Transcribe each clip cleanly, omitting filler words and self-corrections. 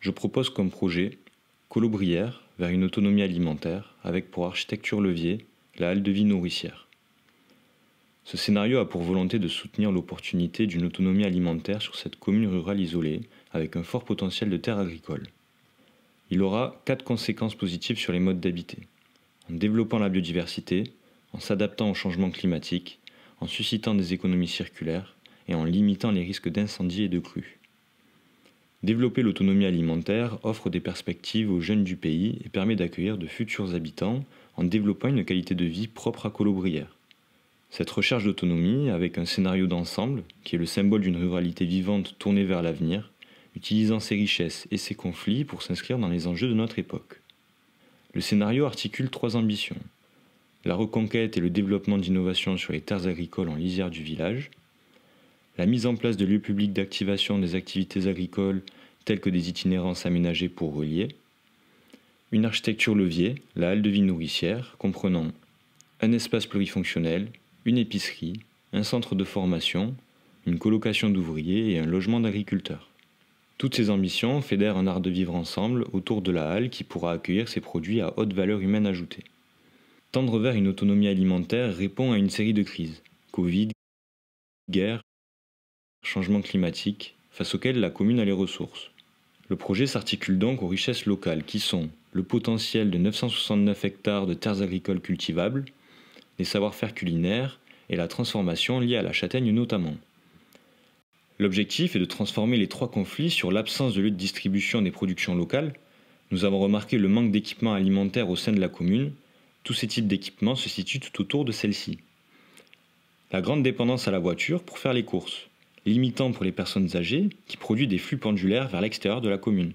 je propose comme projet Colobrières vers une autonomie alimentaire avec pour architecture levier la halle de vie nourricière. Ce scénario a pour volonté de soutenir l'opportunité d'une autonomie alimentaire sur cette commune rurale isolée avec un fort potentiel de terres agricoles. Il aura 4 conséquences positives sur les modes d'habiter. En développant la biodiversité, en s'adaptant au changement climatique, en suscitant des économies circulaires et en limitant les risques d'incendie et de crues. Développer l'autonomie alimentaire offre des perspectives aux jeunes du pays et permet d'accueillir de futurs habitants en développant une qualité de vie propre à Colobrières. Cette recherche d'autonomie, avec un scénario d'ensemble, qui est le symbole d'une ruralité vivante tournée vers l'avenir, utilisant ses richesses et ses conflits pour s'inscrire dans les enjeux de notre époque. Le scénario articule 3 ambitions. La reconquête et le développement d'innovations sur les terres agricoles en lisière du village, la mise en place de lieux publics d'activation des activités agricoles tels que des itinérances aménagées pour relier, une architecture levier, la halle de vie nourricière, comprenant un espace plurifonctionnel, une épicerie, un centre de formation, une colocation d'ouvriers et un logement d'agriculteurs. Toutes ces ambitions fédèrent un art de vivre ensemble autour de la halle qui pourra accueillir ces produits à haute valeur humaine ajoutée. Tendre vers une autonomie alimentaire répond à une série de crises, Covid, guerre, changement climatique, face auxquels la commune a les ressources. Le projet s'articule donc aux richesses locales qui sont le potentiel de 969 hectares de terres agricoles cultivables, les savoir-faire culinaires et la transformation liée à la châtaigne notamment. L'objectif est de transformer les 3 conflits sur l'absence de lieu de distribution des productions locales. Nous avons remarqué le manque d'équipements alimentaires au sein de la commune. Tous ces types d'équipements se situent tout autour de celle-ci. La grande dépendance à la voiture pour faire les courses, limitant pour les personnes âgées qui produisent des flux pendulaires vers l'extérieur de la commune.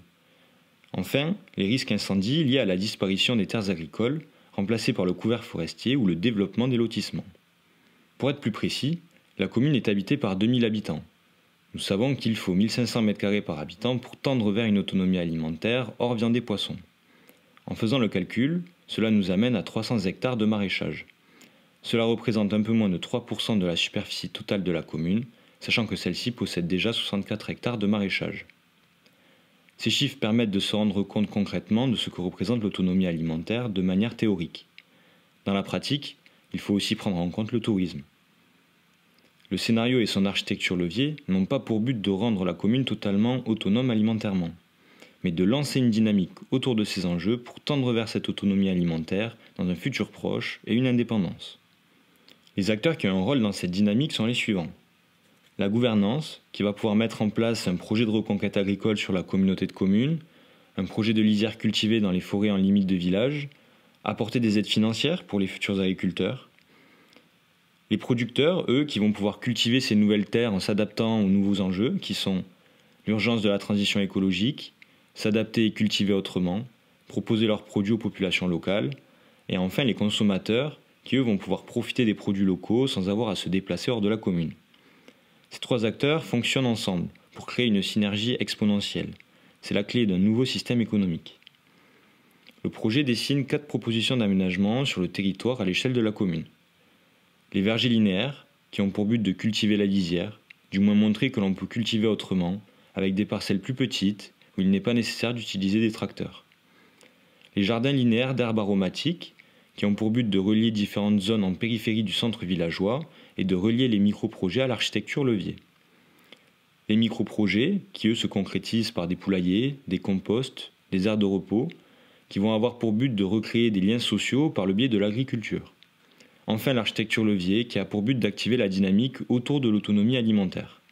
Enfin, les risques incendies liés à la disparition des terres agricoles, remplacées par le couvert forestier ou le développement des lotissements. Pour être plus précis, la commune est habitée par 2000 habitants. Nous savons qu'il faut 1500 m² par habitant pour tendre vers une autonomie alimentaire hors viande et poissons. En faisant le calcul, cela nous amène à 300 hectares de maraîchage. Cela représente un peu moins de 3% de la superficie totale de la commune, sachant que celle-ci possède déjà 64 hectares de maraîchage. Ces chiffres permettent de se rendre compte concrètement de ce que représente l'autonomie alimentaire de manière théorique. Dans la pratique, il faut aussi prendre en compte le tourisme. Le scénario et son architecture levier n'ont pas pour but de rendre la commune totalement autonome alimentairement, mais de lancer une dynamique autour de ces enjeux pour tendre vers cette autonomie alimentaire dans un futur proche et une indépendance. Les acteurs qui ont un rôle dans cette dynamique sont les suivants. La gouvernance, qui va pouvoir mettre en place un projet de reconquête agricole sur la communauté de communes, un projet de lisière cultivée dans les forêts en limite de village, apporter des aides financières pour les futurs agriculteurs. Les producteurs, eux, qui vont pouvoir cultiver ces nouvelles terres en s'adaptant aux nouveaux enjeux, qui sont l'urgence de la transition écologique, s'adapter et cultiver autrement, proposer leurs produits aux populations locales, et enfin les consommateurs, qui eux vont pouvoir profiter des produits locaux sans avoir à se déplacer hors de la commune. Ces 3 acteurs fonctionnent ensemble pour créer une synergie exponentielle. C'est la clé d'un nouveau système économique. Le projet dessine 4 propositions d'aménagement sur le territoire à l'échelle de la commune. Les vergers linéaires, qui ont pour but de cultiver la lisière, du moins montrer que l'on peut cultiver autrement, avec des parcelles plus petites, où il n'est pas nécessaire d'utiliser des tracteurs. Les jardins linéaires d'herbes aromatiques, qui ont pour but de relier différentes zones en périphérie du centre villageois et de relier les micro-projets à l'architecture levier. Les micro-projets, qui eux se concrétisent par des poulaillers, des composts, des aires de repos, qui vont avoir pour but de recréer des liens sociaux par le biais de l'agriculture. Enfin, l'architecture levier, qui a pour but d'activer la dynamique autour de l'autonomie alimentaire.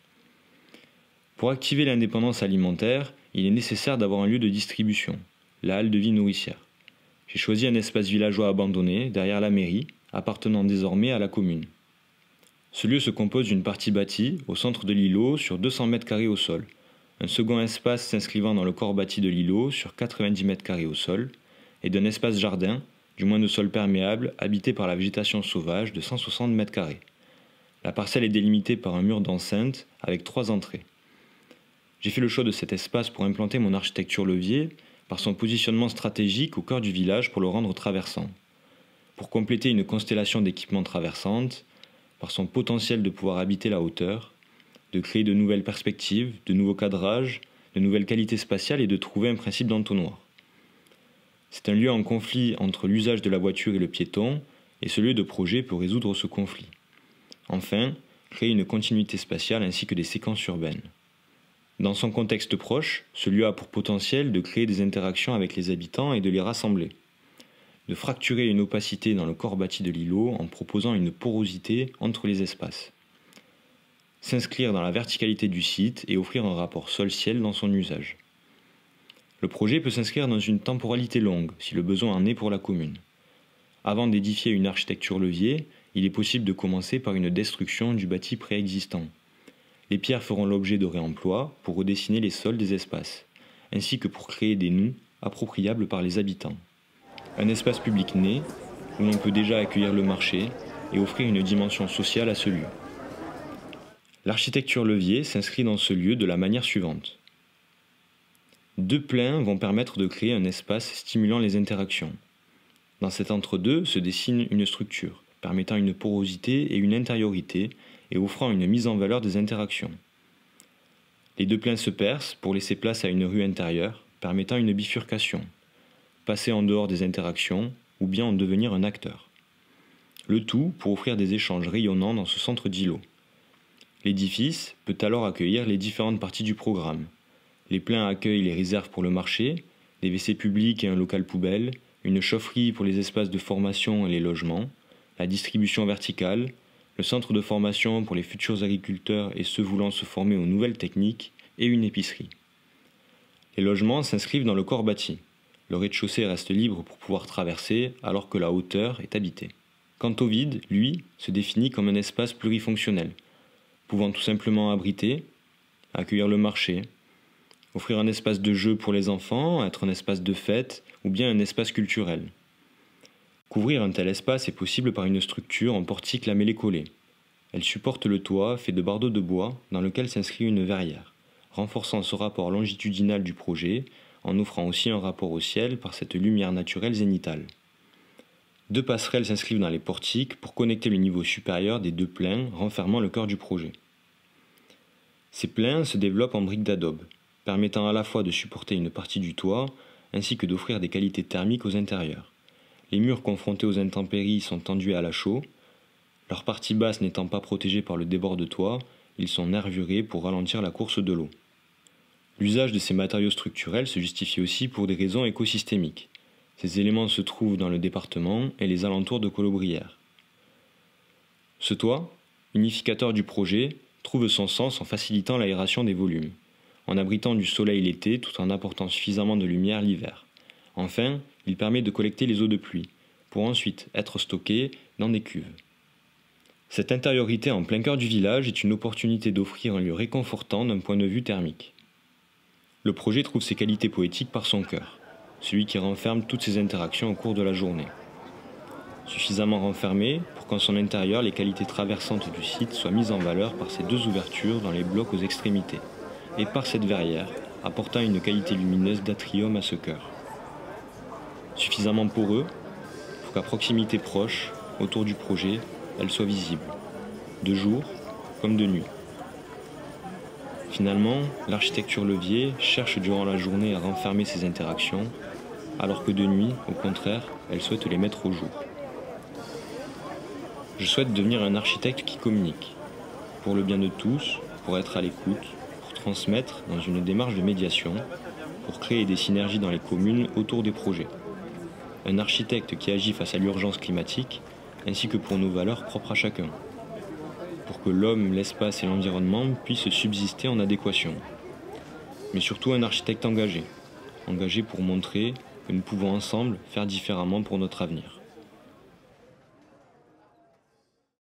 Pour activer l'indépendance alimentaire, il est nécessaire d'avoir un lieu de distribution, la halle de vie nourricière. J'ai choisi un espace villageois abandonné, derrière la mairie, appartenant désormais à la commune. Ce lieu se compose d'une partie bâtie, au centre de l'îlot, sur 200 m² au sol, un second espace s'inscrivant dans le corps bâti de l'îlot, sur 90 m² au sol, et d'un espace jardin, du moins de sol perméable, habité par la végétation sauvage de 160 m². La parcelle est délimitée par un mur d'enceinte avec 3 entrées. J'ai fait le choix de cet espace pour implanter mon architecture levier par son positionnement stratégique au cœur du village pour le rendre traversant. Pour compléter une constellation d'équipements traversantes, par son potentiel de pouvoir habiter la hauteur, de créer de nouvelles perspectives, de nouveaux cadrages, de nouvelles qualités spatiales et de trouver un principe d'entonnoir. C'est un lieu en conflit entre l'usage de la voiture et le piéton, et ce lieu de projet peut résoudre ce conflit. Enfin, créer une continuité spatiale ainsi que des séquences urbaines. Dans son contexte proche, ce lieu a pour potentiel de créer des interactions avec les habitants et de les rassembler. De fracturer une opacité dans le corps bâti de l'îlot en proposant une porosité entre les espaces. S'inscrire dans la verticalité du site et offrir un rapport sol-ciel dans son usage. Le projet peut s'inscrire dans une temporalité longue, si le besoin en est pour la commune. Avant d'édifier une architecture levier, il est possible de commencer par une destruction du bâti préexistant. Les pierres feront l'objet de réemploi pour redessiner les sols des espaces, ainsi que pour créer des nus appropriables par les habitants. Un espace public né, où l'on peut déjà accueillir le marché et offrir une dimension sociale à ce lieu. L'architecture levier s'inscrit dans ce lieu de la manière suivante. 2 pleins vont permettre de créer un espace stimulant les interactions. Dans cet entre-deux se dessine une structure, permettant une porosité et une intériorité et offrant une mise en valeur des interactions. Les 2 pleins se percent pour laisser place à une rue intérieure, permettant une bifurcation, passer en dehors des interactions ou bien en devenir un acteur. Le tout pour offrir des échanges rayonnants dans ce centre d'îlot. L'édifice peut alors accueillir les différentes parties du programme. Les pleins accueillent les réserves pour le marché, des WC publics et un local poubelle, une chaufferie pour les espaces de formation et les logements, la distribution verticale, le centre de formation pour les futurs agriculteurs et ceux voulant se former aux nouvelles techniques, et une épicerie. Les logements s'inscrivent dans le corps bâti. Le rez-de-chaussée reste libre pour pouvoir traverser alors que la hauteur est habitée. Quant au vide, lui, se définit comme un espace plurifonctionnel, pouvant tout simplement abriter, accueillir le marché, offrir un espace de jeu pour les enfants, être un espace de fête ou bien un espace culturel. Couvrir un tel espace est possible par une structure en portique lamellé-collé. Elle supporte le toit fait de bardeaux de bois dans lequel s'inscrit une verrière, renforçant ce rapport longitudinal du projet en offrant aussi un rapport au ciel par cette lumière naturelle zénitale. 2 passerelles s'inscrivent dans les portiques pour connecter le niveau supérieur des 2 pleins renfermant le cœur du projet. Ces pleins se développent en briques d'adobe, permettant à la fois de supporter une partie du toit ainsi que d'offrir des qualités thermiques aux intérieurs. Les murs confrontés aux intempéries sont enduits à la chaux. Leur partie basse n'étant pas protégée par le débord de toit, ils sont nervurés pour ralentir la course de l'eau. L'usage de ces matériaux structurels se justifie aussi pour des raisons écosystémiques. Ces éléments se trouvent dans le département et les alentours de Colobrières. Ce toit, unificateur du projet, trouve son sens en facilitant l'aération des volumes, en abritant du soleil l'été tout en apportant suffisamment de lumière l'hiver. Enfin, il permet de collecter les eaux de pluie, pour ensuite être stockées dans des cuves. Cette intériorité en plein cœur du village est une opportunité d'offrir un lieu réconfortant d'un point de vue thermique. Le projet trouve ses qualités poétiques par son cœur, celui qui renferme toutes ses interactions au cours de la journée. Suffisamment renfermé pour qu'en son intérieur les qualités traversantes du site soient mises en valeur par ces 2 ouvertures dans les blocs aux extrémités, et par cette verrière apportant une qualité lumineuse d'atrium à ce cœur. Suffisamment poreux pour qu'à proximité proche, autour du projet, elle soit visible, de jour comme de nuit. Finalement, l'architecture levier cherche durant la journée à renfermer ses interactions, alors que de nuit, au contraire, elle souhaite les mettre au jour. Je souhaite devenir un architecte qui communique, pour le bien de tous, pour être à l'écoute, pour transmettre dans une démarche de médiation, pour créer des synergies dans les communes autour des projets. Un architecte qui agit face à l'urgence climatique, ainsi que pour nos valeurs propres à chacun, pour que l'homme, l'espace et l'environnement puissent subsister en adéquation. Mais surtout un architecte engagé pour montrer que nous pouvons ensemble faire différemment pour notre avenir.